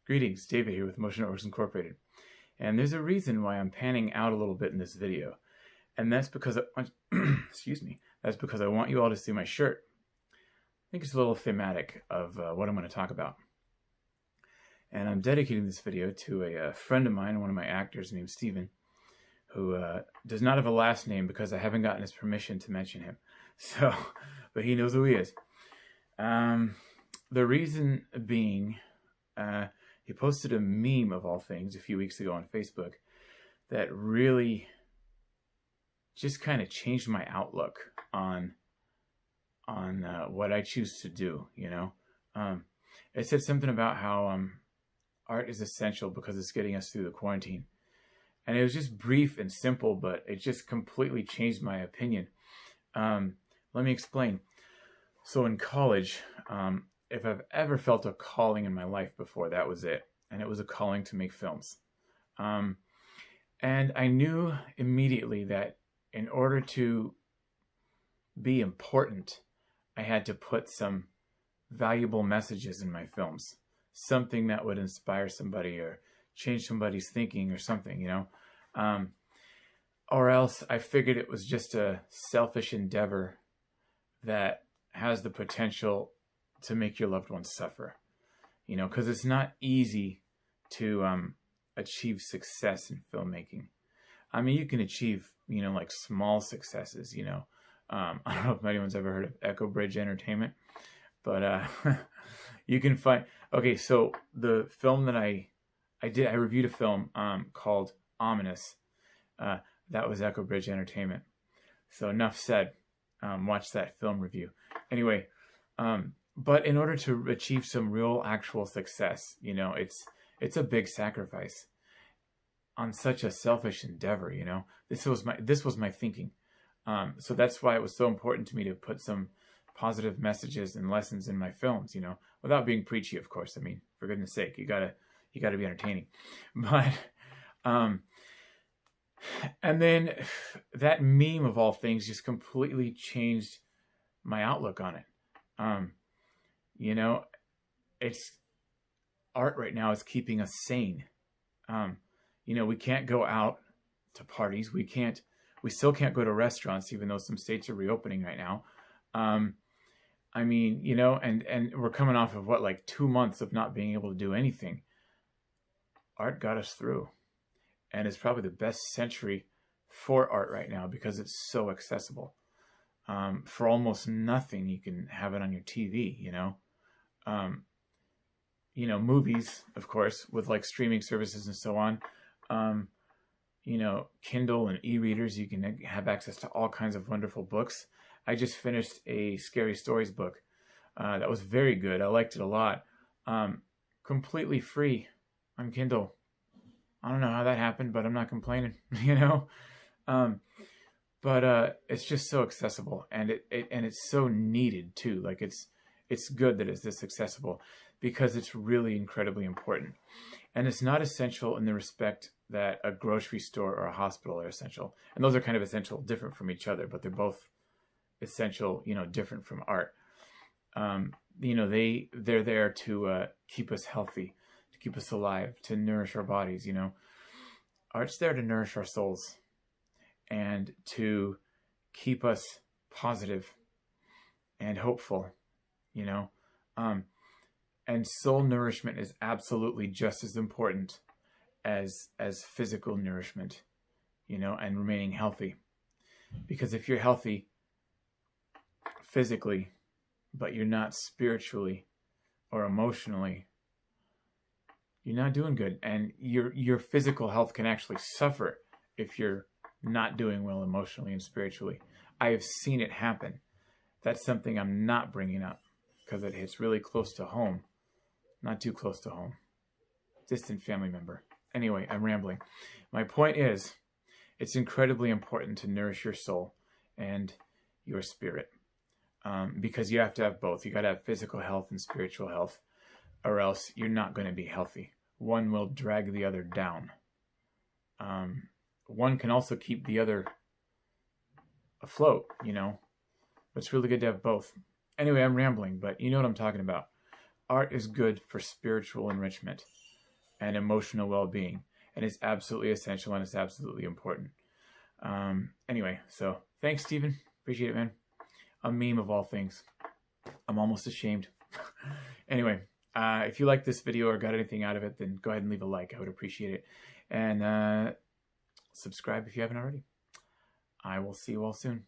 Greetings, David here with Motion Artworks Incorporated. And there's a reason why I'm panning out a little bit in this video. And that's because I want, excuse me, that's because I want you all to see my shirt. I think it's a little thematic of what I'm going to talk about. And I'm dedicating this video to a friend of mine, one of my actors named Steven, who does not have a last name because I haven't gotten his permission to mention him. So, but he knows who he is. The reason being, he posted a meme of all things a few weeks ago on Facebook that really just kind of changed my outlook on what I choose to do, you know. It said something about how art is essential because it's getting us through the quarantine. And it was just brief and simple, but it just completely changed my opinion. Let me explain. So in college, if I've ever felt a calling in my life before, that was it. And it was a calling to make films. And I knew immediately that in order to be important, I had to put some valuable messages in my films. Something that would inspire somebody or change somebody's thinking or something, you know. Or else I figured it was just a selfish endeavor that has the potential to make your loved ones suffer, you know, because it's not easy to achieve success in filmmaking. I mean, you can achieve, you know, like small successes, you know. I don't know if anyone's ever heard of Echo Bridge Entertainment, but you can find, okay, so the film that I reviewed a film called Ominous. That was Echo Bridge Entertainment. So enough said. Watch that film review. Anyway, but in order to achieve some real actual success, you know, it's a big sacrifice on such a selfish endeavor, you know. This was my thinking. So that's why it was so important to me to put some positive messages and lessons in my films, you know, without being preachy, of course. I mean, for goodness sake, you gotta be entertaining. But and then that meme of all things just completely changed my outlook on it. You know, it's art right now is keeping us sane. You know, we can't go out to parties. We still can't go to restaurants, even though some states are reopening right now. I mean, you know, and we're coming off of what, like 2 months of not being able to do anything. Art got us through. And it's probably the best century for art right now because it's so accessible. For almost nothing, you can have it on your TV, you know. You know, movies, of course, with like streaming services and so on. You know, Kindle and e-readers, you can have access to all kinds of wonderful books. I just finished a Scary Stories book that was very good. I liked it a lot. Completely free on Kindle. I don't know how that happened, but I'm not complaining, you know. But it's just so accessible, and it's so needed too. Like it's good that it's this accessible because it's really incredibly important. And it's not essential in the respect that a grocery store or a hospital are essential. And those are kind of essential, different from each other, but they're both essential, you know, different from art. You know, they're there to keep us healthy, to keep us alive, to nourish our bodies, you know. Art's there to nourish our souls and to keep us positive and hopeful, you know. And soul nourishment is absolutely just as important as physical nourishment, you know, and remaining healthy. Because if you're healthy physically, but you're not spiritually or emotionally, you're not doing good. And your physical health can actually suffer if you're not doing well emotionally and spiritually. I have seen it happen. That's something I'm not bringing up because it hits really close to home. Not too close to home. Distant family member. Anyway, I'm rambling. My point is, it's incredibly important to nourish your soul and your spirit. Because you have to have both. You got to have physical health and spiritual health, or else you're not going to be healthy. One will drag the other down. One can also keep the other afloat, you know. But it's really good to have both. Anyway, I'm rambling, but you know what I'm talking about. Art is good for spiritual enrichment. and emotional well-being. And it's absolutely essential and it's absolutely important. Anyway, so thanks, Stephen. Appreciate it, man. A meme of all things. I'm almost ashamed. Anyway, if you like this video or got anything out of it, then go ahead and leave a like. I would appreciate it. And subscribe if you haven't already. I will see you all soon.